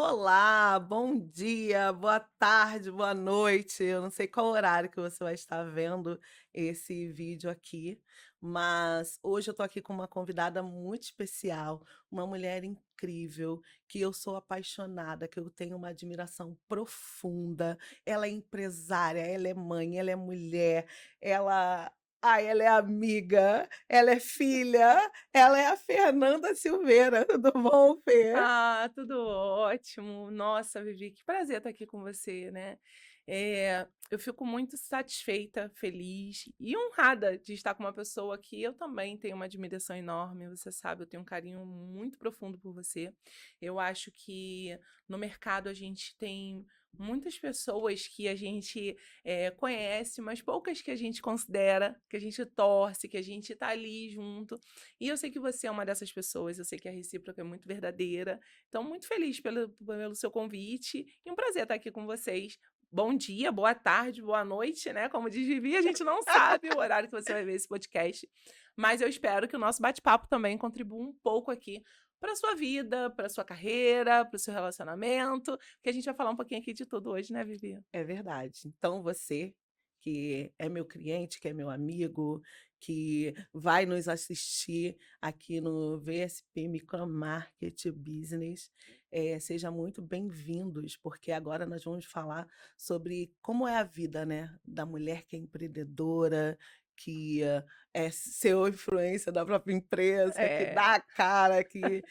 Olá, bom dia, boa tarde, boa noite. Eu não sei qual horário que você vai estar vendo esse vídeo aqui, mas hoje eu tô aqui com uma convidada muito especial, uma mulher incrível, que eu sou apaixonada, que eu tenho uma admiração profunda. Ela é empresária, ela é mãe, ela é mulher, ela é amiga, ela é filha, ela é a Fernanda Silveira. Tudo bom, Fê? Ah, tudo ótimo. Nossa, Vivi, que prazer estar aqui com você, né? Eu fico muito satisfeita, feliz e honrada de estar com uma pessoa que eu também tenho uma admiração enorme. Você sabe, eu tenho um carinho muito profundo por você. Eu acho que no mercado a gente tem muitas pessoas que a gente conhece, mas poucas que a gente considera, que a gente torce, que a gente tá ali junto. E eu sei que você é uma dessas pessoas, eu sei que a recíproca é muito verdadeira. Então, muito feliz pelo seu convite e um prazer estar aqui com vocês. Bom dia, boa tarde, boa noite, né? Como diz Vivi, a gente não sabe o horário que você vai ver esse podcast, mas eu espero que o nosso bate-papo também contribua um pouco aqui para sua vida, para sua carreira, para o seu relacionamento, porque a gente vai falar um pouquinho aqui de tudo hoje, né, Vivi? É verdade. Então você, que é meu cliente, que é meu amigo, que vai nos assistir aqui no VSP Micro Market Business, seja muito bem-vindos, porque agora nós vamos falar sobre como é a vida, né, da mulher que é empreendedora, que é CEO influência da própria empresa, que É. dá a cara, que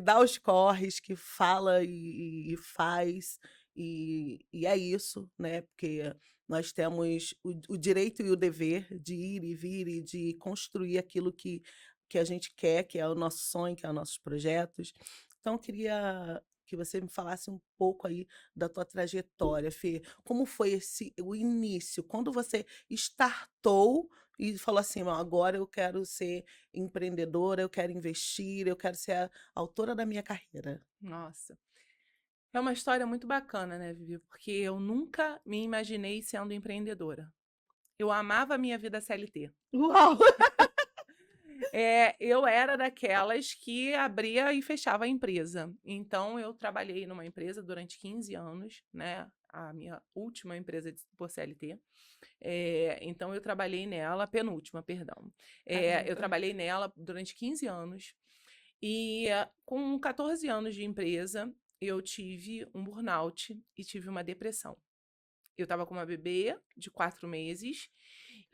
dá os corres, que fala e faz. E é isso, né, porque nós temos o direito e o dever de ir e vir e de construir aquilo que a gente quer, que é o nosso sonho, que é os nossos projetos. Então eu queria que você me falasse um pouco aí da tua trajetória, Fê. Como foi o início? Quando você startou e falou assim: "Não, agora eu quero ser empreendedora, eu quero investir, eu quero ser a autora da minha carreira". Nossa. É uma história muito bacana, né, Vivi? Porque eu nunca me imaginei sendo empreendedora. Eu amava a minha vida CLT. Uau! Eu era daquelas que abria e fechava a empresa. Então, eu trabalhei numa empresa durante 15 anos, né? A minha última empresa por CLT. Então, eu trabalhei nela, penúltima, perdão. Eu Caramba. trabalhei nela durante 15 anos. E com 14 anos de empresa, eu tive um burnout e tive uma depressão. Eu estava com uma bebê de 4 meses,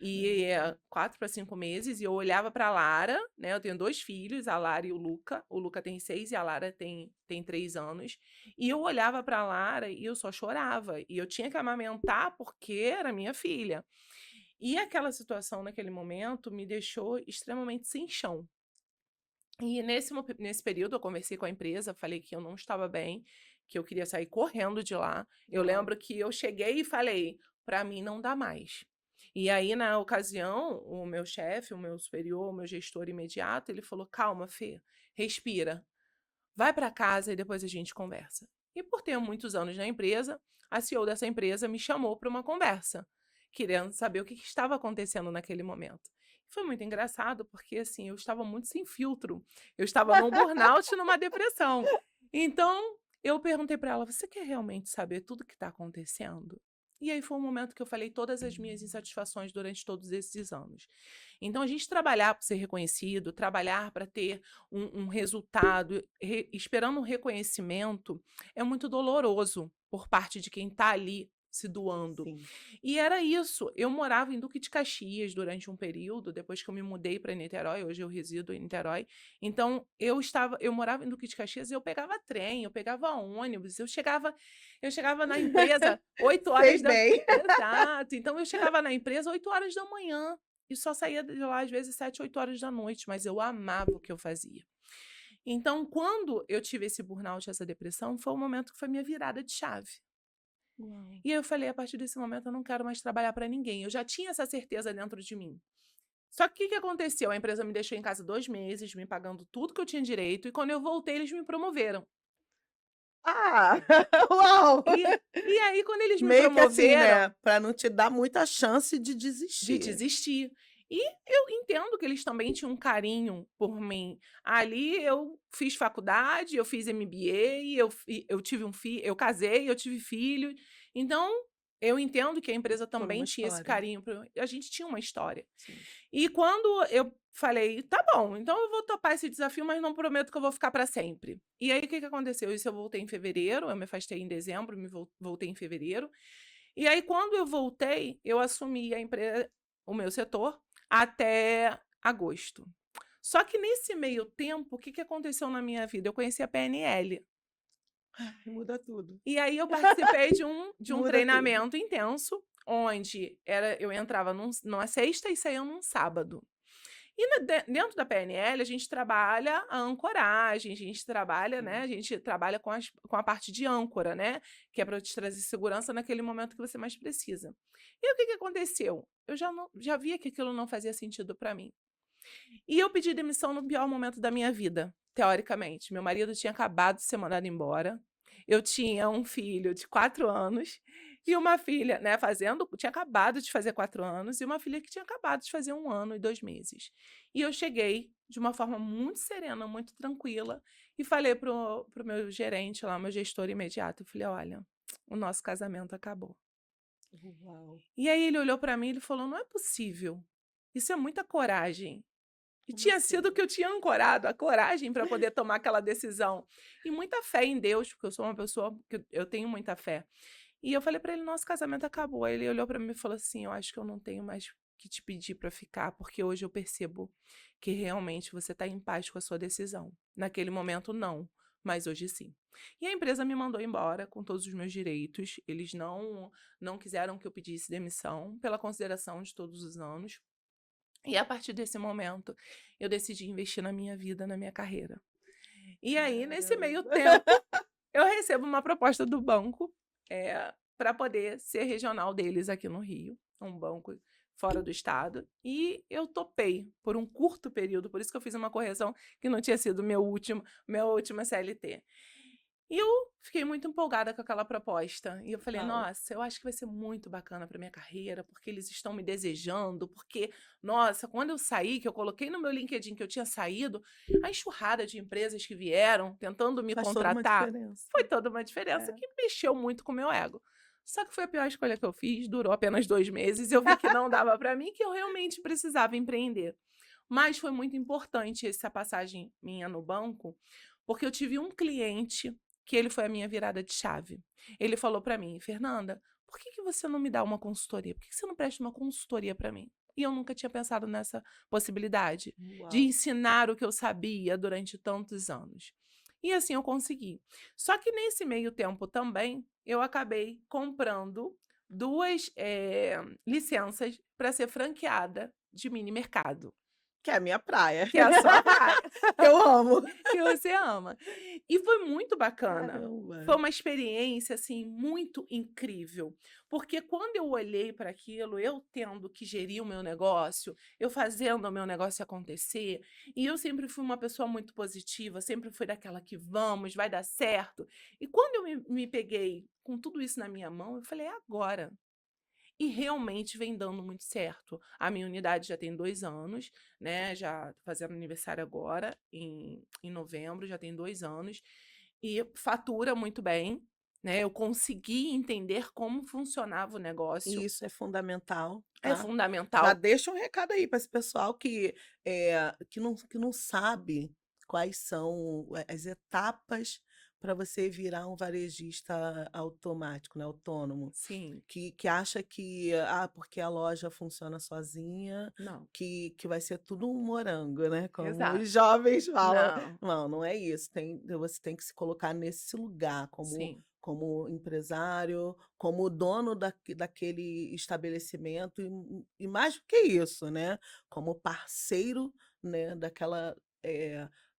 e Caramba. 4 para 5 meses, e eu olhava para a Lara, né, eu tenho 2 filhos, a Lara e o Luca. O Luca tem 6 e a Lara tem 3 anos. E eu olhava para a Lara e eu só chorava, e eu tinha que amamentar porque era minha filha. E aquela situação naquele momento me deixou extremamente sem chão. E nesse período eu conversei com a empresa, falei que eu não estava bem, que eu queria sair correndo de lá. Eu Uau. lembro que eu cheguei e falei: "Para mim não dá mais". E aí, na ocasião, o meu chefe, o meu superior, o meu gestor imediato, ele falou: "Calma, Fê, respira, vai para casa e depois a gente conversa". E por ter muitos anos na empresa, a CEO dessa empresa me chamou para uma conversa, querendo saber o que estava acontecendo naquele momento. Foi muito engraçado, porque assim, eu estava muito sem filtro. Eu estava num burnout e numa depressão. Então, eu perguntei para ela: "Você quer realmente saber tudo o que está acontecendo?". E aí foi um momento que eu falei todas as minhas insatisfações durante todos esses anos. Então, a gente trabalhar para ser reconhecido, trabalhar para ter um resultado, esperando um reconhecimento, é muito doloroso por parte de quem está ali se doando. Sim. E era isso. Eu morava em Duque de Caxias durante um período, depois que eu me mudei para Niterói, hoje eu resido em Niterói. Então eu morava em Duque de Caxias e eu pegava trem, eu pegava ônibus, eu chegava na empresa 8 horas Sei da bem. Exato. Então eu chegava na empresa 8 horas da manhã e só saía de lá às vezes 7, 8 horas da noite, mas eu amava o que eu fazia. Então, quando eu tive esse burnout, essa depressão, foi o momento que foi minha virada de chave. Uau. E aí eu falei: "A partir desse momento eu não quero mais trabalhar para ninguém". Eu já tinha essa certeza dentro de mim. Só que o que que aconteceu? A empresa me deixou em casa 2 meses, me pagando tudo que eu tinha direito, e quando eu voltei eles me promoveram. Ah, uau! E aí quando eles me Meio que assim, promoveram, né, para não te dar muita chance de de desistir. desistir. E eu entendo que eles também tinham um carinho por mim. Ali eu fiz faculdade, eu fiz MBA, eu tive um filho, eu casei, eu tive filho. Então, eu entendo que a empresa Toda também uma tinha esse história. carinho. A gente tinha uma história. Sim. E quando eu falei, tá bom, então eu vou topar esse desafio, mas não prometo que eu vou ficar para sempre. E aí, o que que aconteceu? Isso eu voltei em fevereiro, eu me afastei em dezembro, voltei em fevereiro. E aí, quando eu voltei, eu assumi a empresa, o meu setor, até agosto. Só que nesse meio tempo, o que que aconteceu na minha vida? Eu conheci a PNL. Ai, muda tudo. E aí eu participei de um Muda tudo. treinamento intenso, onde eu entrava numa sexta e saía num sábado. E dentro da PNL, a gente trabalha a ancoragem, a gente trabalha, né? Sim. A gente trabalha com a parte de âncora, né? Que é para te trazer segurança naquele momento que você mais precisa. E o que que aconteceu? Eu já via que aquilo não fazia sentido para mim. E eu pedi demissão no pior momento da minha vida, teoricamente. Meu marido tinha acabado de ser mandado embora. Eu tinha um filho de 4 anos e uma filha, né, tinha acabado de fazer 4 anos e uma filha que tinha acabado de fazer 1 ano e 2 meses. E eu cheguei de uma forma muito serena, muito tranquila e falei pro meu gerente lá, meu gestor imediato, eu falei: "Olha, o nosso casamento acabou". Uau! E aí ele olhou para mim e ele falou: "Não é possível. Isso é muita coragem". E Como tinha sido o assim? que eu tinha ancorado, a coragem para poder tomar aquela decisão. E muita fé em Deus, porque eu sou uma pessoa que eu tenho muita fé. E eu falei para ele: "Nosso casamento acabou". Aí ele olhou para mim e falou assim: "Eu acho que eu não tenho mais que te pedir para ficar, porque hoje eu percebo que realmente você está em paz com a sua decisão. Naquele momento, não, mas hoje sim". E a empresa me mandou embora com todos os meus direitos. Eles não quiseram que eu pedisse demissão, pela consideração de todos os anos. E a partir desse momento, eu decidi investir na minha vida, na minha carreira. E aí, nesse meio Caramba! tempo, eu recebo uma proposta do banco, para poder ser regional deles aqui no Rio, um banco fora do estado, e eu topei por um curto período, por isso que eu fiz uma correção que não tinha sido minha última CLT. E eu fiquei muito empolgada com aquela proposta. E eu falei: Uau! "Nossa, eu acho que vai ser muito bacana para minha carreira, porque eles estão me desejando, porque, nossa, quando eu saí, que eu coloquei no meu LinkedIn que eu tinha saído, a enxurrada de empresas que vieram tentando me Faz toda uma contratar, diferença. foi toda uma diferença É. que mexeu muito com o meu ego". Só que foi a pior escolha que eu fiz, durou apenas 2 meses, eu vi que não dava para mim, que eu realmente precisava empreender. Mas foi muito importante essa passagem minha no banco, porque eu tive um cliente que ele foi a minha virada de chave. Ele falou para mim: "Fernanda, por que que você não me dá uma consultoria? Por que que você não presta uma consultoria para mim?". E eu nunca tinha pensado nessa possibilidade de Uau! ensinar o que eu sabia durante tantos anos. E assim eu consegui. Só que nesse meio tempo também, eu acabei comprando 2 licenças para ser franqueada de mini mercado, Que é a minha praia. que é a sua praia. Que eu amo. Que você ama. E foi muito bacana. Foi Caramba! uma experiência, assim, muito incrível, porque quando eu olhei para aquilo, eu tendo que gerir o meu negócio, eu fazendo o meu negócio acontecer, e eu sempre fui uma pessoa muito positiva, sempre fui daquela que vamos, vai dar certo. E quando eu me peguei com tudo isso na minha mão, eu falei: "É agora". E realmente vem dando muito certo. A minha unidade já tem 2 anos, né, já tô fazendo aniversário agora, em novembro, já tem 2 anos, e fatura muito bem, né, eu consegui entender como funcionava o E negócio. isso é fundamental, É tá? Já fundamental. deixa um recado aí para esse pessoal que não sabe quais são as etapas para você virar um varejista automático, né, autônomo. Sim. Que acha que, porque a loja funciona sozinha, Não. que vai ser tudo um morango, né, como Exato. os jovens falam. Não. Não, não é isso, você tem que se colocar nesse lugar como Sim. empresário, como dono daquele estabelecimento e mais do que isso, né, como parceiro, né,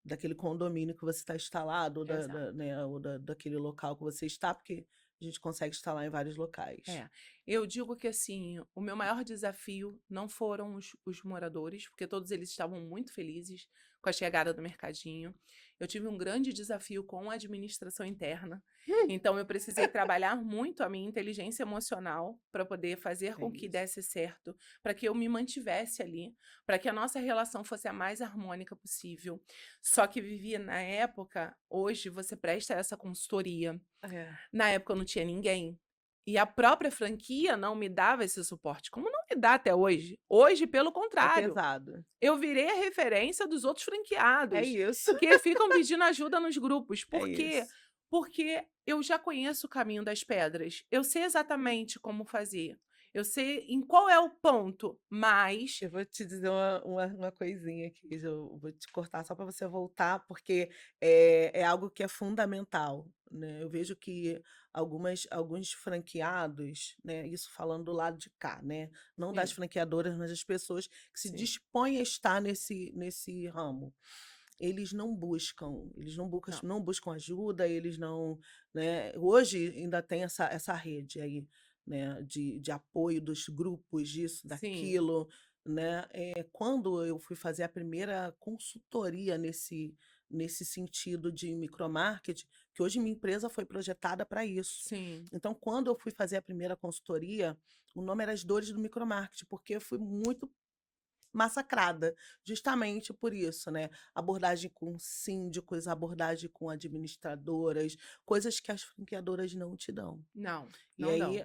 daquele condomínio que você está instalado, ou Exato. né, ou daquele local que você está, porque a gente consegue instalar em vários locais. É, eu digo que assim, o meu maior desafio não foram os moradores, porque todos eles estavam muito felizes com a chegada do mercadinho. Eu tive um grande desafio com a administração interna. Então, eu precisei trabalhar muito a minha inteligência emocional para poder fazer É com que isso. desse certo, para que eu me mantivesse ali, para que a nossa relação fosse a mais harmônica possível. Só que Vivi, na época, hoje você presta essa consultoria. É, Na época eu não tinha ninguém. E a própria franquia não me dava esse suporte, como não me dá até hoje. Hoje, pelo é contrário, pesado. eu virei a referência dos outros É franqueados, isso, que ficam pedindo ajuda nos grupos. é Por quê? isso. Porque eu já conheço o caminho das pedras. Eu sei exatamente como fazer. Eu sei em qual é o ponto, mas Eu vou te dizer uma coisinha aqui, eu vou te cortar só para você voltar, porque é algo que é fundamental, né. Eu vejo que alguns franqueados, né, isso falando do lado de cá, né, não das sim, franqueadoras, mas das pessoas que se sim, dispõem a estar nesse ramo. Eles não, não buscam ajuda, eles não, né, hoje ainda tem essa rede aí, né, de apoio dos grupos, disso, sim, daquilo, né. Quando eu fui fazer a primeira consultoria nesse sentido de micromarketing, que hoje minha empresa foi projetada para isso. sim, Então, quando eu fui fazer a primeira consultoria, o nome era As Dores do Micromarketing, porque eu fui muito massacrada, justamente por isso, né, abordagem com síndicos, abordagem com administradoras, coisas que as franqueadoras não te dão. não, E não aí, dão.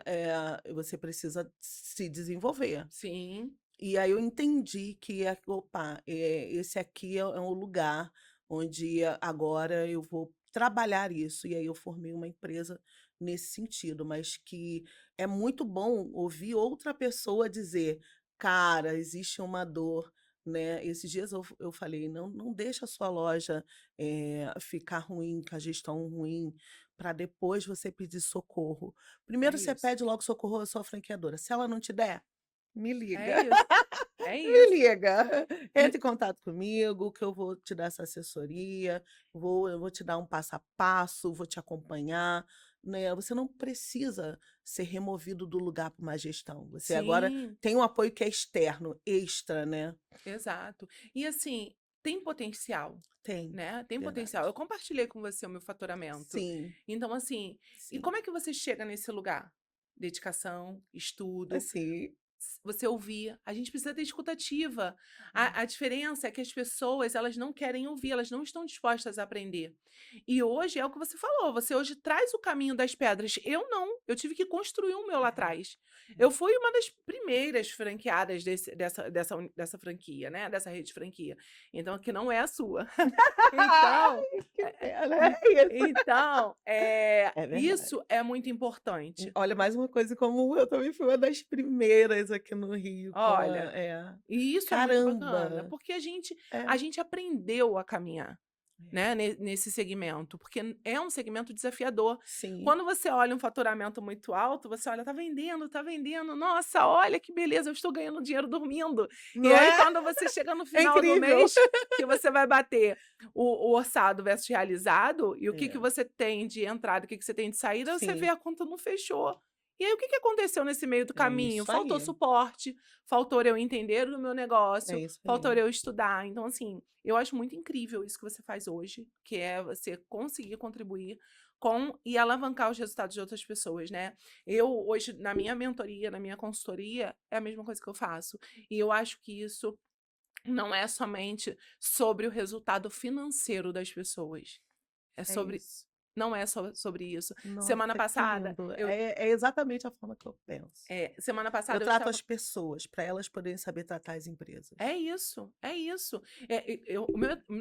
você precisa se desenvolver. Sim, E aí eu entendi que opa, esse aqui é um lugar onde agora eu vou trabalhar isso, e aí eu formei uma empresa nesse sentido, mas que é muito bom ouvir outra pessoa dizer: "Cara, existe uma dor", né. Esses dias eu falei: "Não deixa a sua loja, ficar ruim, com a gestão ruim, para depois você pedir socorro. é Primeiro você isso. pede logo socorro à sua franqueadora, se ela não te der, me É liga". isso. É Me isso. liga, E entre em contato comigo que eu vou te dar essa assessoria, eu vou te dar um passo a passo, vou te acompanhar, né. Você não precisa ser removido do lugar por má gestão, você agora sim, tem um apoio que é externo, extra, né. exato. E assim, tem potencial, Tem, né, tem potencial. Eu verdade. compartilhei com você o meu faturamento. Sim, Então assim, e sim. como é que você chega nesse lugar? Dedicação, estudo, Assim, você ouvir. A gente precisa ter escutativa. é, A diferença é que as pessoas, elas não querem ouvir, elas não estão dispostas a aprender. E hoje é o que você falou, você hoje traz o caminho das pedras. Eu não, eu tive que construir o meu lá é, atrás. é. Eu fui uma das primeiras franqueadas dessa franquia, né? Dessa rede de franquia. Então, que não é a sua. Então, Ai, que é, pena, é isso. então, É verdade. isso é muito importante. Olha, mais uma coisa em comum, eu também fui uma das primeiras aqui no Rio com Olha, e isso é muito bacana, caramba! porque É, a gente aprendeu a caminhar, é. né, nesse segmento, porque é um segmento desafiador. Sim, Quando você olha um faturamento muito alto, você olha: tá vendendo, nossa, olha que beleza, eu estou ganhando dinheiro dormindo". E não aí é? quando você chega no É final do incrível. mês, que você vai bater o orçado versus realizado, e o que É, você tem de entrada, o que você tem de saída, você vê sim, a conta não fechou. E aí o que aconteceu nesse meio do é caminho? isso Faltou aí, suporte, faltou eu entender do meu é negócio, isso faltou aí. eu estudar. Então, assim, eu acho muito incrível isso que você faz hoje, que é você conseguir contribuir com e alavancar os resultados de outras pessoas, né? Eu, hoje, na minha mentoria, na minha consultoria, é a mesma coisa que eu faço. E eu acho que isso não é somente sobre o resultado financeiro das pessoas. É É sobre. isso. Não é só sobre isso. Semana Nossa, que passada, lindo. É exatamente a forma que eu penso. semana Eu passada eu trato estava. as pessoas, para elas poderem saber tratar as empresas. É isso, é isso.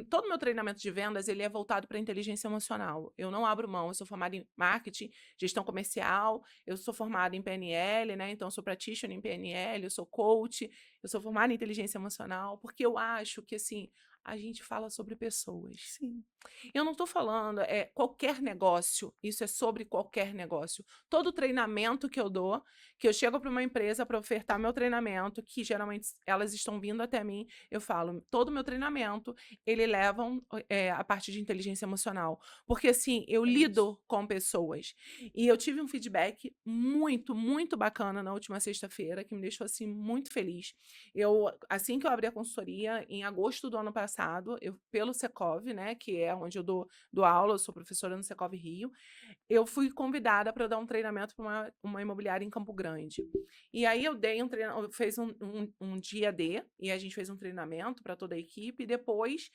Todo o meu treinamento de vendas, ele é voltado para inteligência emocional. Eu não abro mão, eu sou formada em marketing, gestão comercial, eu sou formada em PNL, né, então eu sou practitioner em PNL, eu sou coach, eu sou formada em inteligência emocional, porque eu acho que, assim, a gente fala sobre pessoas. Sim, Eu não estou falando, qualquer negócio, isso é sobre qualquer negócio. Todo treinamento que eu dou, que eu chego para uma empresa para ofertar meu treinamento, que geralmente elas estão vindo até mim, eu falo, todo o meu treinamento, ele leva a parte de inteligência emocional. Porque assim, eu é isso. lido com pessoas. E eu tive um feedback muito, muito bacana na última sexta-feira, que me deixou assim muito feliz. Assim que eu abri a consultoria, em agosto do ano passado, passado, pelo Secov, né, que é onde eu dou aula, eu sou professora no Secov Rio, eu fui convidada para dar um treinamento para uma imobiliária em Campo Grande. E aí eu dei um treinamento, fez um dia D, e a gente fez um treinamento para toda a equipe, e depois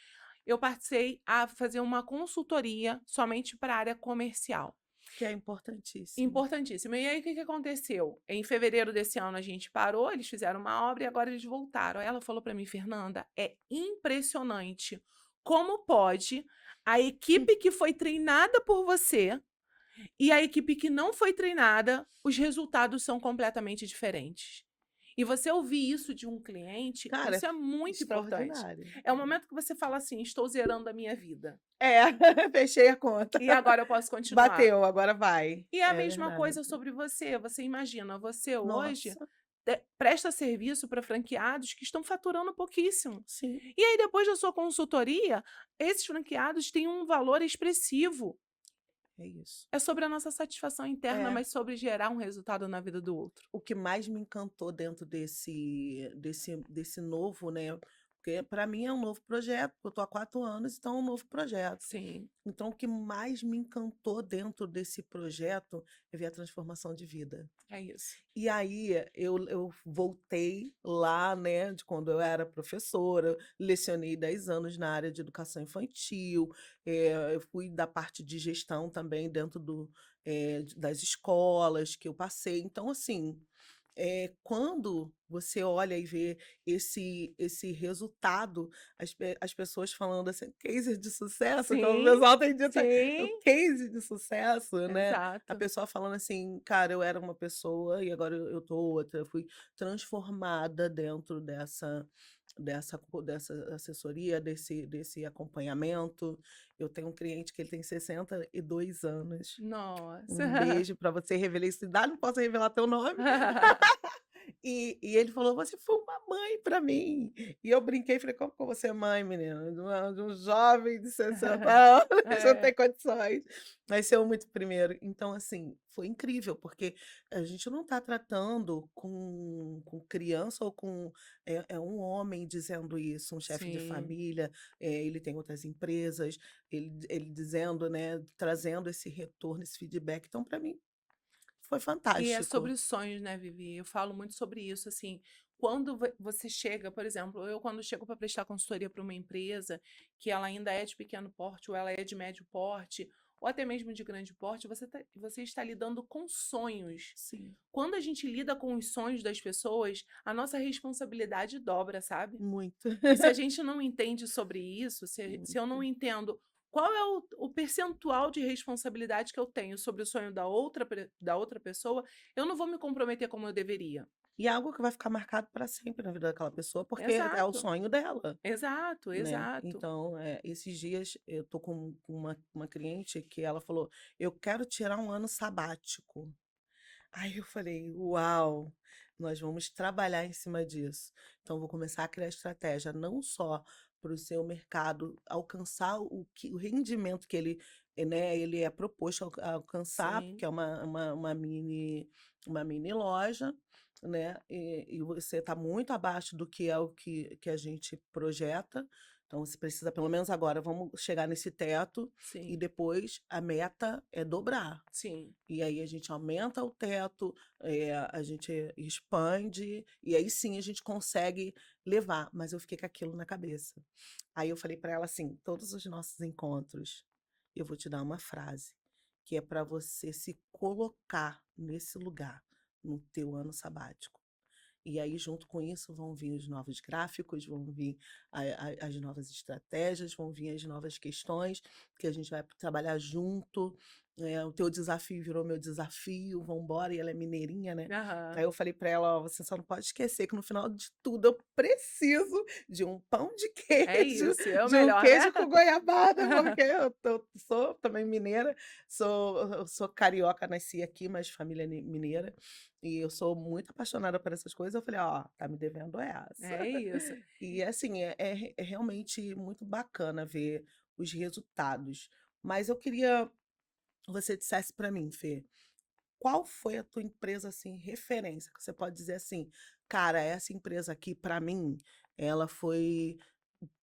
eu passei a fazer uma consultoria somente para a área comercial. Que é importantíssimo. Importantíssimo. E aí, o que que aconteceu? Em fevereiro desse ano, a gente parou, eles fizeram uma obra e agora eles voltaram. Aí ela falou para mim: "Fernanda, é impressionante como pode a Hum. equipe que foi treinada por você e a equipe que não foi treinada, os resultados são completamente diferentes". E você ouvir isso de um cliente, Cara, isso é muito importante. extraordinário. É o momento que você fala assim: "Estou zerando a minha vida. É, fechei a conta. E agora eu posso continuar". Bateu, agora vai. E é a É mesma verdade. coisa sobre você. Você imagina, você hoje Nossa, presta serviço para franqueados que estão faturando pouquíssimo. sim, E aí, depois da sua consultoria, esses franqueados têm um valor expressivo. é isso. É sobre a nossa satisfação interna, É. mas sobre gerar um resultado na vida do outro. O que mais me encantou dentro desse novo, né, porque para mim é um novo projeto, porque eu tô há 4 anos, então é um novo projeto. Sim, Então o que mais me encantou dentro desse projeto é ver a transformação de vida. é isso. E aí eu voltei lá, né, de quando eu era professora, lecionei 10 anos na área de educação infantil, eu fui da parte de gestão também dentro das escolas que eu passei. Então, assim, quando você olha e vê esse resultado, as pessoas falando assim: "Case de sucesso", como o Sim, pessoal tem dito, o sim, case de sucesso, né. A exato. pessoa falando assim: "Cara, eu era uma pessoa e agora eu tô outra, eu fui transformada dentro dessa assessoria, desse acompanhamento". Eu tenho um cliente que ele tem 62 anos. Um Nossa. beijo pra você, revelei sua idade, não posso revelar teu nome. E ele falou: "Você foi uma mãe para mim". E eu brinquei, falei: "Como que eu vou ser mãe, menina, de um jovem de 60 anos, você não tem É, condições". Mas ser o muito primeiro. Então, assim, foi incrível, porque a gente não está tratando com criança ou é um homem dizendo isso, um chefe de sim. família, ele tem outras empresas, ele dizendo, né, trazendo esse retorno, esse feedback. Então, para mim, foi E é fantástico. sobre os sonhos, né, Vivi? Eu falo muito sobre isso, assim, quando você chega, por exemplo, eu quando chego para prestar consultoria para uma empresa que ela ainda é de pequeno porte ou ela é de médio porte, ou até mesmo de grande porte, você está lidando com sonhos. Sim, Quando a gente lida com os sonhos das pessoas, a nossa responsabilidade dobra, sabe? muito. E se a gente não entende sobre isso, se eu não Muito. entendo qual é o percentual de responsabilidade que eu tenho sobre o sonho da outra pessoa, eu não vou me comprometer como eu deveria. E é algo que vai ficar marcado para sempre na vida daquela pessoa, porque é o Exato, sonho dela, exato, né. exato. Então, esses dias eu tô com uma cliente que ela falou: "Eu quero tirar um ano sabático". Aí eu falei: "Uau, nós vamos trabalhar em cima disso". Então vou começar a criar estratégia não só para o seu mercado alcançar o rendimento que ele é proposto a alcançar, Sim, porque é uma mini loja, né, e você está muito abaixo do que é o que a gente projeta, então você precisa pelo menos agora vamos chegar nesse teto, e sim, depois a meta é dobrar. sim. E aí a gente aumenta o teto, a gente expande, e aí sim a gente consegue levar, mas eu fiquei com aquilo na cabeça. Aí eu falei para ela assim: "Todos os nossos encontros, eu vou te dar uma frase, que é para você se colocar nesse lugar, no teu ano sabático". E aí, junto com isso, vão vir os novos gráficos, vão vir as novas estratégias, vão vir as novas questões que a gente vai trabalhar junto. O teu desafio virou meu desafio, vamos embora. E ela é mineirinha, né? Aí Aham. eu falei para ela: ó, você só não pode esquecer que no final de tudo eu preciso de um pão de É queijo, isso, é o de um melhor, né? queijo com goiabada, porque sou também mineira, eu sou carioca, nasci aqui, mas família mineira. E eu sou muito apaixonada por essas coisas, eu falei: "Ó, tá me devendo essa". É isso. E assim, é realmente muito bacana ver os resultados. Mas eu queria que você dissesse para mim, Fê, qual foi a tua empresa, assim, referência, que você pode dizer assim: "Cara, essa empresa aqui para mim, ela foi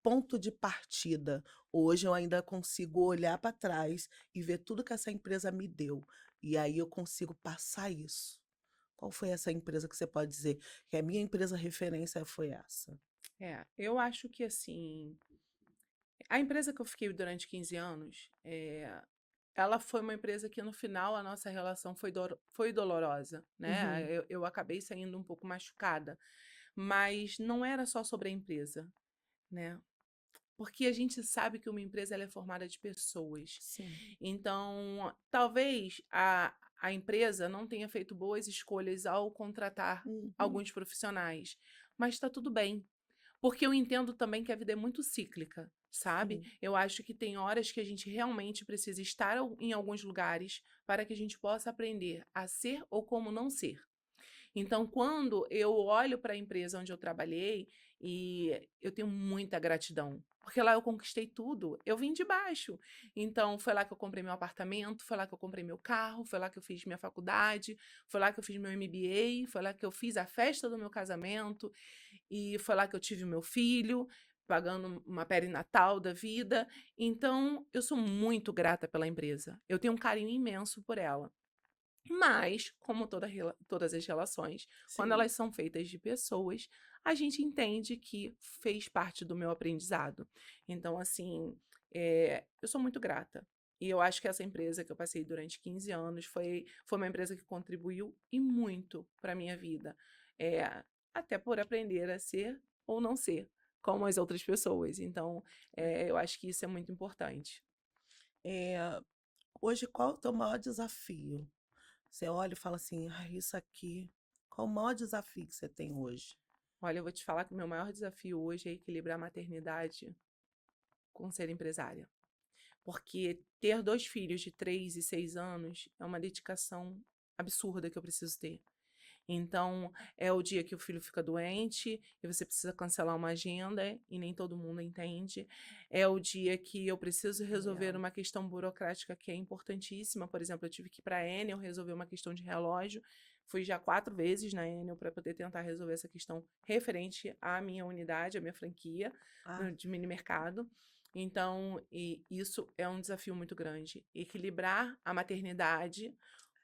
ponto de partida. Hoje eu ainda consigo olhar para trás e ver tudo que essa empresa me deu, e aí eu consigo passar isso. Qual foi essa empresa que você pode dizer que a minha empresa referência foi essa? Eu acho que assim, a empresa que eu fiquei durante 15 anos, ela foi uma empresa que no final a nossa relação foi dolorosa, né? Uhum, Eu acabei saindo um pouco machucada, mas não era só sobre a empresa, né? Porque a gente sabe que uma empresa ela é formada de pessoas. sim. Então, talvez a empresa não tenha feito boas escolhas ao contratar Uhum, alguns profissionais, mas está tudo bem. Porque eu entendo também que a vida é muito cíclica, sabe? sim. Eu acho que tem horas que a gente realmente precisa estar em alguns lugares para que a gente possa aprender a ser ou como não ser. Então, quando eu olho para a empresa onde eu trabalhei, e eu tenho muita gratidão, porque lá eu conquistei tudo, eu vim de baixo. Então, foi lá que eu comprei meu apartamento, foi lá que eu comprei meu carro, foi lá que eu fiz minha faculdade, foi lá que eu fiz meu MBA, foi lá que eu fiz a festa do meu casamento, e foi lá que eu tive meu filho, pagando uma perinatal da vida. Então, eu sou muito grata pela empresa. Eu tenho um carinho imenso por ela. Mas, como todas as relações, quando Sim. elas são feitas de pessoas, a gente entende que fez parte do meu aprendizado. Então, assim, eu sou muito grata. E eu acho que essa empresa que eu passei durante 15 anos foi uma empresa que contribuiu e muito para a minha vida. É, até por aprender a ser ou não ser como as outras pessoas. Então, eu acho que isso é muito importante. Eh, Hoje qual é o teu maior desafio? Você olha e fala assim: "Ai, isso aqui", qual o maior desafio que você tem hoje? Olha, eu vou te falar que o meu maior desafio hoje é equilibrar a maternidade com ser empresária. Porque ter 2 filhos de 3 e 6 anos é uma dedicação absurda que eu preciso ter. Então, é o dia que o filho fica doente e você precisa cancelar uma agenda e nem todo mundo entende. É o dia que eu preciso resolver Real. uma questão burocrática que é importantíssima. Por exemplo, eu tive que ir para a Enel resolver uma questão de relógio. Fui já 4 vezes na Enel para poder tentar resolver essa questão referente à minha unidade, à minha franquia Ah, de mini mercado. Então, isso é um desafio muito grande. Equilibrar a maternidade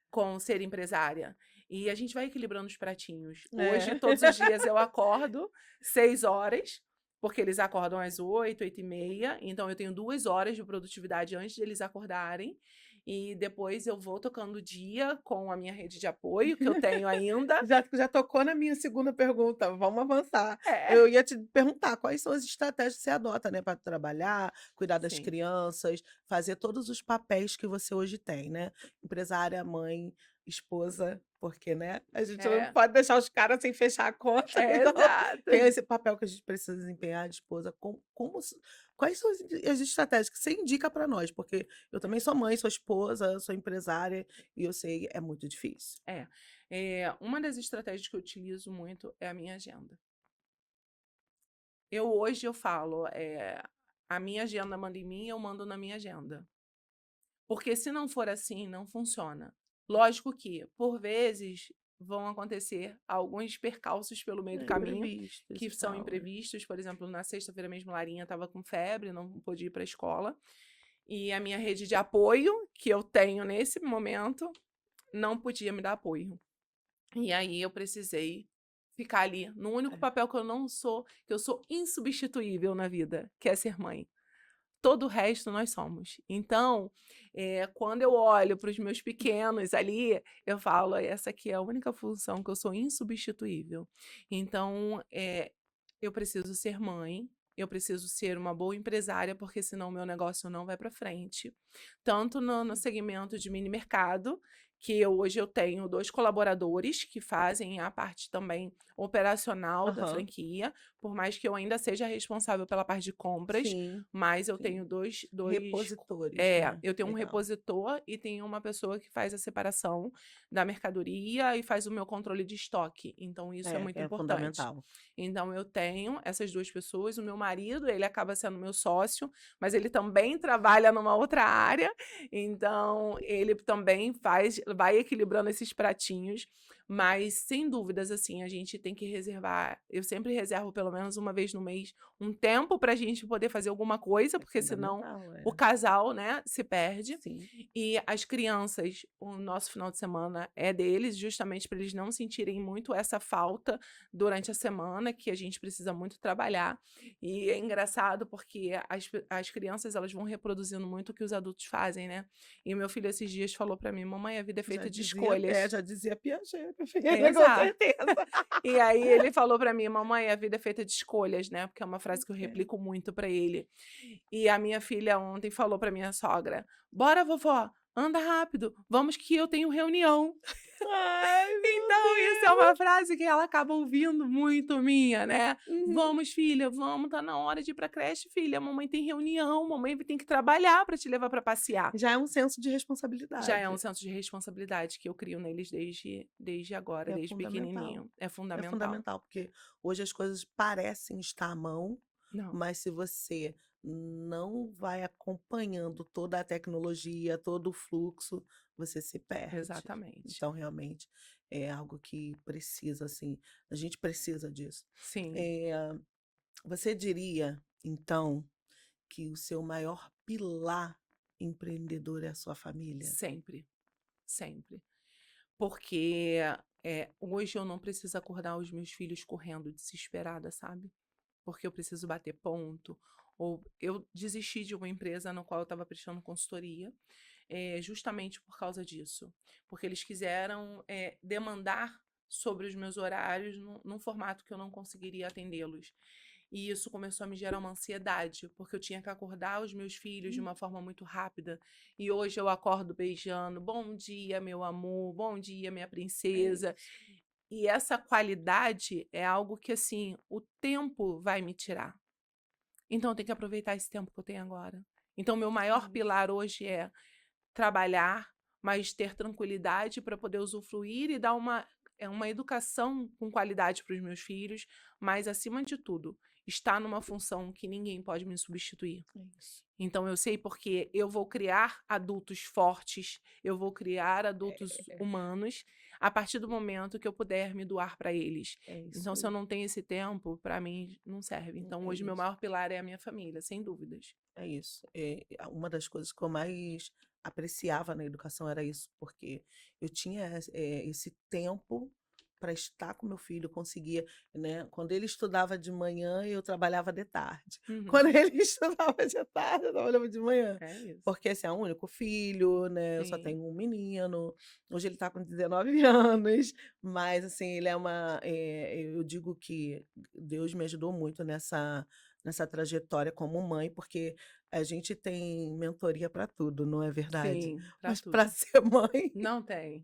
com ser empresária. E a gente vai equilibrando os pratinhos. Hoje, é. todos os dias eu acordo 6 horas, porque eles acordam às 8, 8h30. Então, eu tenho 2 horas de produtividade antes de eles acordarem. E depois eu vou tocando o dia com a minha rede de apoio, que eu tenho ainda. Já tocou na minha segunda pergunta, vamos avançar. É, Eu ia te perguntar quais são as estratégias que você adota, né, para trabalhar, cuidar das sim. crianças, fazer todos os papéis que você hoje tem, né, empresária, mãe, esposa, porque, né, a gente não É, pode deixar os caras sem fechar a conta, então exato. tem esse papel que a gente precisa desempenhar de esposa. Quais são as estratégias que você indica para nós? Porque eu também sou mãe, sou esposa, sou empresária e eu sei, é muito difícil. É. Uma das estratégias que eu utilizo muito é a minha agenda. Hoje eu falo, a minha agenda manda em mim, eu mando na minha agenda. Porque se não for assim, não funciona. Lógico que, por vezes, vão acontecer alguns percalços pelo meio do caminho, Imprevistos que e são tal, é. imprevistos. Por exemplo, na sexta-feira mesmo, Larinha estava com febre, não pôde ir para a escola. E a minha rede de apoio, que eu tenho nesse momento, não podia me dar apoio. E aí eu precisei ficar ali no único É. papel que eu não sou, que eu sou insubstituível na vida, que é ser mãe. Todo o resto nós somos. Então, quando eu olho para os meus pequenos ali, eu falo: "Essa aqui é a única função que eu sou insubstituível". Então, eu preciso ser mãe, eu preciso ser uma boa empresária, porque senão o meu negócio não vai para frente. Tanto no segmento de mini mercado, que hoje eu tenho 2 colaboradores que fazem a parte também operacional da Aham. franquia, por mais que eu ainda seja responsável pela parte de compras, Sim, mas eu sim. tenho dois Repositores, né. eu tenho um Legal. repositor e tenho uma pessoa que faz a separação da mercadoria e faz o meu controle de estoque, então isso é muito É importante. fundamental. Então eu tenho essas 2 pessoas, o meu marido, ele acaba sendo meu sócio, mas ele também trabalha numa outra área, então ele também vai equilibrando esses pratinhos, Mas, sem dúvidas, assim, a gente tem que reservar. Eu sempre reservo pelo menos uma vez no mês um tempo para a gente poder fazer alguma coisa, É porque senão fundamental, o é. casal, né, se perde. Sim. E as crianças, o nosso final de semana é deles, justamente para eles não sentirem muito essa falta durante a semana, que a gente precisa muito trabalhar. E é engraçado porque as crianças elas vão reproduzindo muito o que os adultos fazem, né? E o meu filho esses dias falou para mim, mamãe, a vida é feita de escolhas. Já dizia Piaget, minha filha, com Exato. certeza. E aí ele falou pra mim, mamãe, a vida é feita de escolhas, né? Porque é uma frase que eu É. replico muito pra ele. E a minha filha ontem falou pra minha sogra: bora, vovó, anda rápido, vamos que eu tenho reunião. Ai, meu Então, isso é Deus! uma frase que ela acaba ouvindo muito minha, né? Uhum. Vamos, filha, vamos, tá na hora de ir pra creche, filha. Mamãe tem reunião, mamãe tem que trabalhar pra te levar pra passear. Já é um senso de Já é um responsabilidade. senso de responsabilidade que eu crio neles desde agora, É desde fundamental. pequenininho. É É fundamental. fundamental, porque hoje as coisas parecem estar à mão, Não, mas se você não vai acompanhando toda a tecnologia, todo o fluxo, você se perde. exatamente. Então, realmente, é algo que precisa, assim, a gente precisa disso. Sim, Eh, Você diria, então, que o seu maior pilar empreendedor é a sua família? sempre, sempre. Porque, hoje eu não preciso acordar os meus filhos correndo desesperada, sabe? Porque eu preciso bater ponto. Ou eu desisti de uma empresa na qual eu estava prestando consultoria, justamente por causa disso. Porque eles quiseram, demandar sobre os meus horários num formato que eu não conseguiria atendê-los. E isso começou a me gerar uma ansiedade, porque eu tinha que acordar os meus filhos de Hum, uma forma muito rápida. E hoje eu acordo beijando, bom dia, meu amor, bom dia, minha é princesa. isso. E essa qualidade é algo que, assim, o tempo vai me tirar. Então eu tenho que aproveitar esse tempo que eu tenho agora. Então, meu É maior isso. pilar hoje é trabalhar, mas ter tranquilidade para poder usufruir e dar uma educação com qualidade para os meus filhos, mas, acima de tudo, estar numa função que ninguém pode me substituir. É isso. Então, eu sei porque eu vou criar adultos fortes, eu vou criar adultos É, humanos a partir do momento que eu puder me doar para eles. é isso Então, se eu aí. não tenho esse tempo, para mim não serve. Então, É hoje, meu isso. maior pilar é a minha família, sem dúvidas. É isso. Uma das coisas que eu mais apreciava na educação era isso, porque eu tinha esse tempo para estar com meu filho, eu conseguia, né? Quando ele estudava de manhã, eu trabalhava de tarde. Uhum. Quando ele estudava de tarde, eu trabalhava de manhã. É isso. Porque assim, é o único filho, né? Eu só Sim. tenho um menino. Hoje ele está com 19 anos, mas assim, ele é eu digo que Deus me ajudou muito nessa trajetória como mãe, porque a gente tem mentoria para tudo, não é verdade? Sim, pra Mas para tudo. ser mãe Não tem.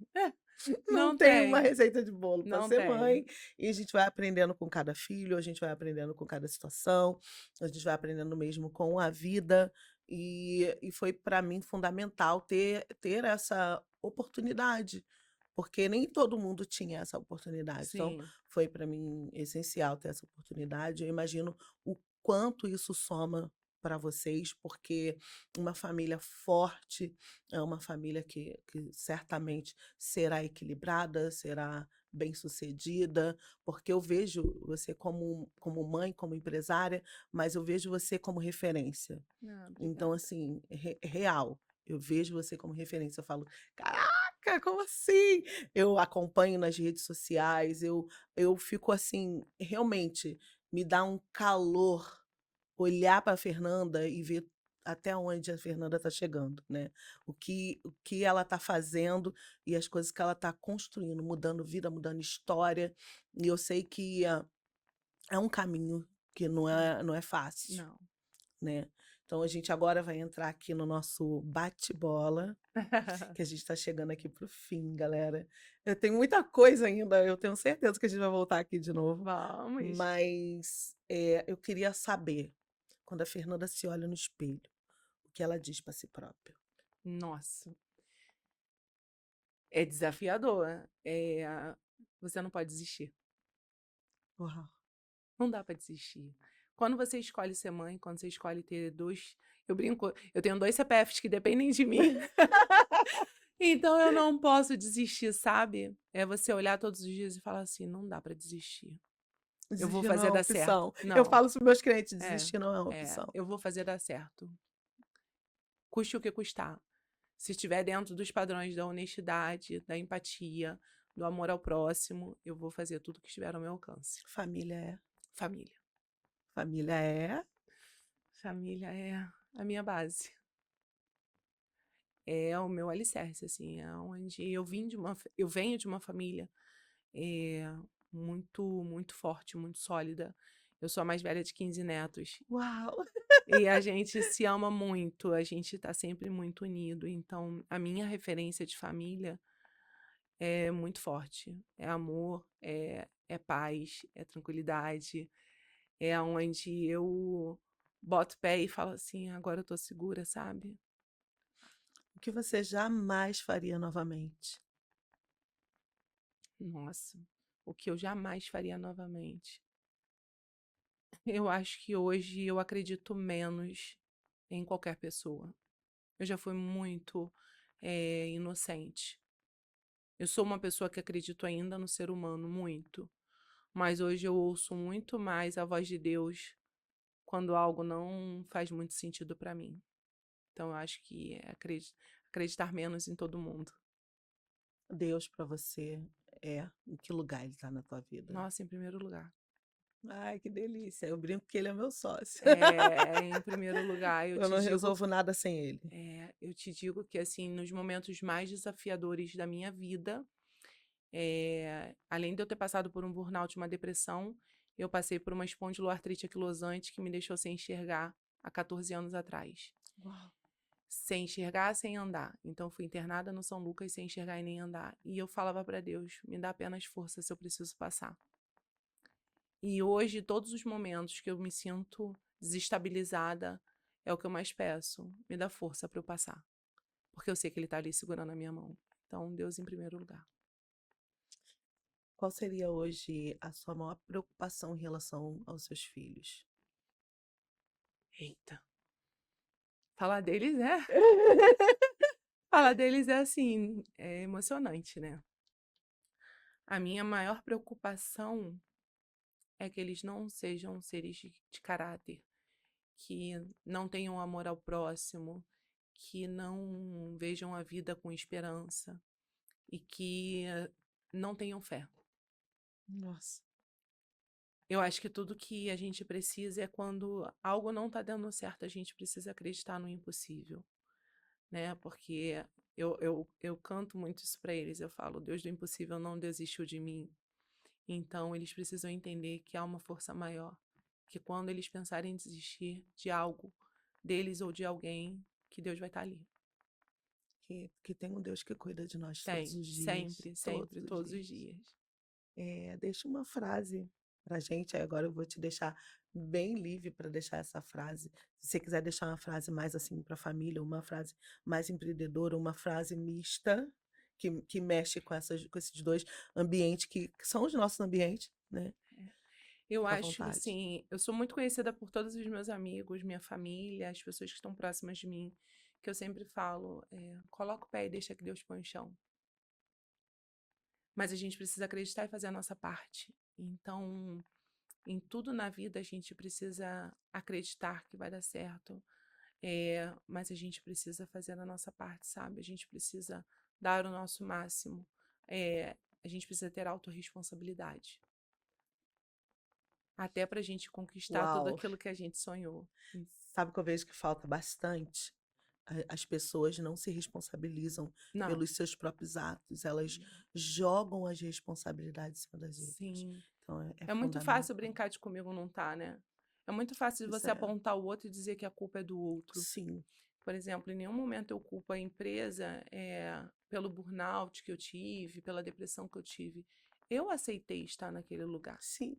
não Não tem uma tem, receita de bolo para não ser tem. mãe, e a gente vai aprendendo com cada filho, a gente vai aprendendo com cada situação, a gente vai aprendendo mesmo com a vida, e foi para mim fundamental ter essa oportunidade, porque nem todo mundo tinha essa oportunidade. Então, Sim, foi para mim essencial ter essa oportunidade. Eu imagino o quanto isso soma para vocês, porque uma família forte é uma família que certamente será equilibrada, será bem-sucedida, porque eu vejo você como mãe, como empresária, mas eu vejo você como referência. ah, Então, obrigada. assim, real, eu vejo você como referência. Eu falo: "Caraca, como assim?". Eu acompanho nas redes sociais, eu fico assim, realmente me dá um calor olhar para a Fernanda e ver até onde a Fernanda está chegando, né. O que ela está fazendo e as coisas que ela está construindo, mudando vida, mudando história, e eu sei que é um caminho que Sim. não é fácil, Não. né. Então a gente agora vai entrar aqui no nosso bate-bola, que a gente está chegando aqui para o fim, galera. Eu tenho muita coisa ainda, eu tenho certeza que a gente vai voltar aqui de novo, Vamos. mas, eu queria saber, quando a Fernanda se olha no espelho, o que ela diz para si própria? Nossa, é desafiador. Você não pode desistir. Uau! Não dá pra desistir. Quando você escolhe ser mãe, quando você escolhe ter 2, eu brinco, eu tenho 2 CPFs que dependem de mim. Então eu não posso desistir, sabe? É você olhar todos os dias e falar assim: "Não dá pra desistir. Eu vou Desistir não é fazer uma dar certo". opção. Eu Não, falo para os meus clientes: é, "Desistir não é uma opção". eu vou fazer dar certo, custe o que custar. Se estiver dentro dos padrões da honestidade, da empatia, do amor ao próximo, eu vou fazer tudo que estiver ao meu alcance. Família é Família. família é Família é a minha base. É o meu alicerce, assim, é onde eu venho de uma família, eh, muito forte, muito sólida. Eu sou a mais velha de 15 netos, uau! e a gente se ama muito, a gente tá sempre muito unido, então a minha referência de família é muito forte. É amor, é paz, é tranquilidade, é aonde eu boto o pé e falo assim: "Agora eu tô segura", sabe. O que você jamais faria novamente? Nossa, o que eu jamais faria novamente. Eu acho que hoje eu acredito menos em qualquer pessoa. Eu já fui muito, inocente. Eu sou uma pessoa que acredito ainda no ser humano, muito. Mas hoje eu ouço muito mais a voz de Deus quando algo não faz muito sentido para mim. Então eu acho que é acreditar menos em todo mundo. Deus para você é em que lugar ele está na tua vida? Nossa, em primeiro lugar. Ai, que delícia. Eu brinco que ele é meu sócio. Em primeiro lugar, eu Eu te não digo resolvo nada sem ele. eu te digo que, assim, nos momentos mais desafiadores da minha vida, além de eu ter passado por um burnout e uma depressão, eu passei por uma espondiloartrite anquilosante que me deixou sem enxergar há 14 anos atrás. Uau. Sem enxergar, sem andar. Então, fui internada no São Lucas sem enxergar e nem andar. E eu falava para Deus: me dá apenas força se eu preciso passar. E hoje, todos os momentos que eu me sinto desestabilizada, é o que eu mais peço: me dá força para eu passar. Porque eu sei que Ele está ali segurando a minha mão. Então, Deus em primeiro lugar. Qual seria hoje a sua maior preocupação em relação aos seus filhos? Eita. Falar deles é. Falar deles é assim, é emocionante, né? A minha maior preocupação é que eles não sejam seres de caráter, que não tenham amor ao próximo, que não vejam a vida com esperança e que não tenham fé. Nossa, Eu acho que tudo que a gente precisa é quando algo não está dando certo, a gente precisa acreditar no impossível, né? Porque eu canto muito isso para eles. Eu falo: Deus do impossível não desistiu de mim. Então, eles precisam entender que há uma força maior, que quando eles pensarem em desistir de algo, deles ou de alguém, que Deus vai estar ali. que tem um Deus que cuida de nós todos Tem, os dias, sempre, todos sempre, os todos os dias. dias. Deixa uma frase pra gente, aí agora eu vou te deixar bem livre para deixar essa frase. Se você quiser deixar uma frase mais assim para a família, uma frase mais empreendedora, uma frase mista, que mexe com esses dois ambientes que são os nossos ambientes, né? Eu Fica à acho, vontade. assim, eu sou muito conhecida por todos os meus amigos, minha família, as pessoas que estão próximas de mim, que eu sempre falo, coloca o pé e deixa que Deus põe o chão. Mas a gente precisa acreditar e fazer a nossa parte. Então, em tudo na vida, a gente precisa acreditar que vai dar certo. Mas a gente precisa fazer a nossa parte, sabe? A gente precisa dar o nosso máximo. A gente precisa ter autorresponsabilidade. Até para a gente conquistar tudo Uau! aquilo que a gente sonhou. Sabe que eu vejo que falta bastante? As pessoas não se responsabilizam Não, pelos seus próprios atos, elas jogam as responsabilidades em cima das outras. sim. Então é É muito fácil fundamental. brincar de comigo não tá, né? É muito fácil Pois você é, apontar o outro e dizer que a culpa é do outro. sim, Por exemplo, em nenhum momento eu culpo a empresa, pelo burnout que eu tive, pela depressão que eu tive. Eu aceitei estar naquele lugar. sim.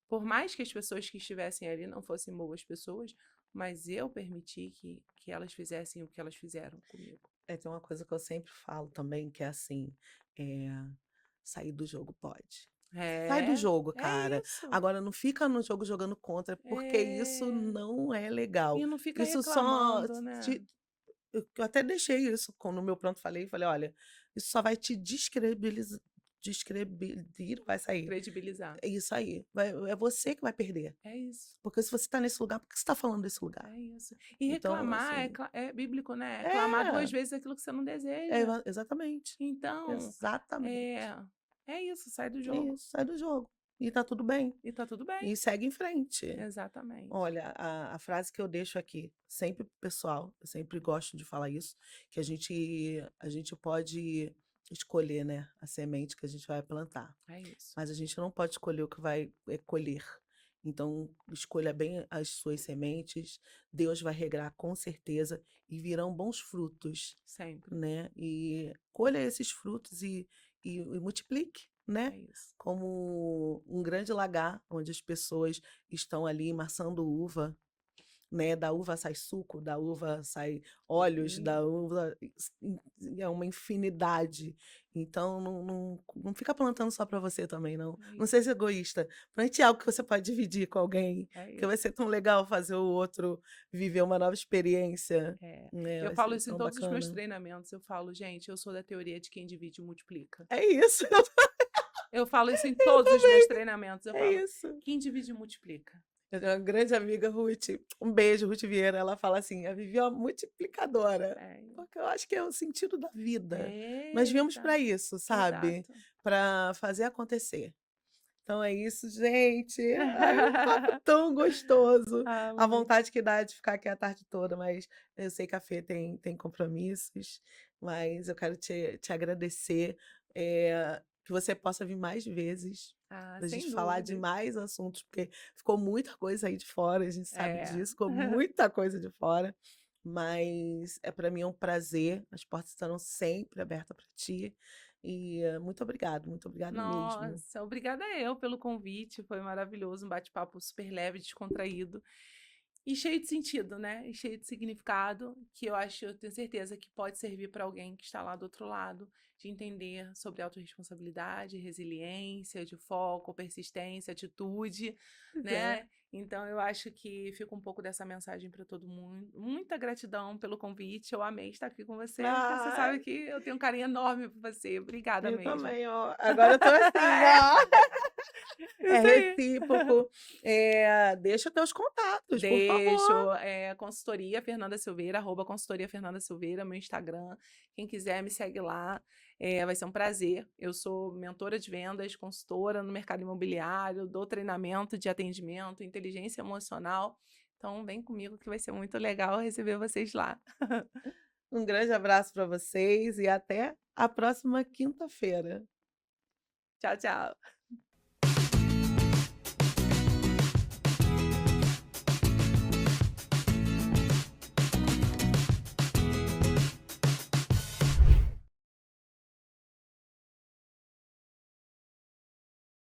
Por mais que as pessoas que estivessem ali não fossem boas pessoas, mas eu permiti que elas fizessem o que elas fizeram comigo. Tem uma coisa que eu sempre falo também, que é assim, eh, sair do jogo pode. Sai do É, jogo, é cara. isso. Agora não fica no jogo jogando contra, porque isso É. não é legal. E não fica Isso só reclamando, te né? eu até deixei isso no meu pronto, falei: "Olha, isso só vai te vai sair. Credibilizar. É isso aí, é você que vai perder. É isso. Porque se você tá nesse lugar, por que você tá falando desse lugar?" É isso. E Então, reclamar assim é bíblico, né? Reclamar é, 2 vezes aquilo que você não deseja. exatamente, Então, exatamente. é é isso, sai do É jogo. isso, sai do jogo. E tá tudo bem. E tá tudo bem. E segue em frente. Exatamente. Olha, a frase que eu deixo aqui, sempre pro pessoal, eu sempre gosto de falar isso, que a gente pode escolher, né, a semente que a gente vai plantar, É isso. mas a gente não pode escolher o que vai, colher. Então, escolha bem as suas sementes, Deus vai regrar com certeza e virão bons frutos, Sempre. né, e colha esses frutos e multiplique, É né, isso. como um grande lagar onde as pessoas estão ali maçando uva, né, da uva sai suco, da uva sai óleos, Sim. da uva é uma infinidade. Então não fica plantando só para você também não. É Não isso. seja egoísta, plante algo que você pode dividir com alguém, É que vai isso. ser tão legal fazer o outro viver uma nova experiência, É. né, Eu vai falo ser isso em tão todos os meus bacana. treinamentos, eu falo: "Gente, eu sou da teoria de quem divide multiplica". É isso, Eu falo isso em eu todos os meus também, treinamentos, eu é falo: isso. "Quem divide multiplica". Eu tenho uma grande amiga, Ruth, um beijo, Ruth Vieira, ela fala assim: "A Vivi é uma multiplicadora", É. porque eu acho que é o sentido da vida. Nós É, viemos para isso, sabe, exato. para fazer acontecer. Então é isso, gente. Ai, um papo tão gostoso. Ah, A muito. vontade que dá de ficar aqui a tarde toda, mas eu sei que a Fê tem compromissos, mas eu quero te agradecer, que você possa vir mais vezes, Ah, para a gente sem falar de dúvidas. mais assuntos, porque ficou muita coisa aí de fora, a gente sabe É. disso, ficou muita coisa de fora, mas para mim é um prazer, as portas estarão sempre abertas para ti, e muito obrigado mesmo. Nossa, obrigada eu pelo convite, foi maravilhoso, um bate-papo super leve, descontraído e cheio de sentido, né? E cheio de significado, que eu tenho certeza que pode servir para alguém que está lá do outro lado, de entender sobre autorresponsabilidade, resiliência, de foco, persistência, atitude, Pois é. né? Então eu acho que fica um pouco dessa mensagem para todo mundo. Muita gratidão pelo convite, eu amei estar aqui com você. Você sabe Ai, que eu tenho um carinho enorme por você. Obrigada eu mesmo. também, ó. Agora eu tô assim, ó. É Isso aí. recíproco. Deixa teus contatos, por favor. Deixo, consultoria Fernanda Silveira, @consultoria Fernanda Silveira, meu Instagram. Quem quiser me segue lá, vai ser um prazer. Eu sou mentora de vendas, consultora no mercado imobiliário, dou treinamento de atendimento, inteligência emocional. Então vem comigo que vai ser muito legal receber vocês lá. Um grande abraço para vocês e até a próxima quinta-feira. Tchau, tchau.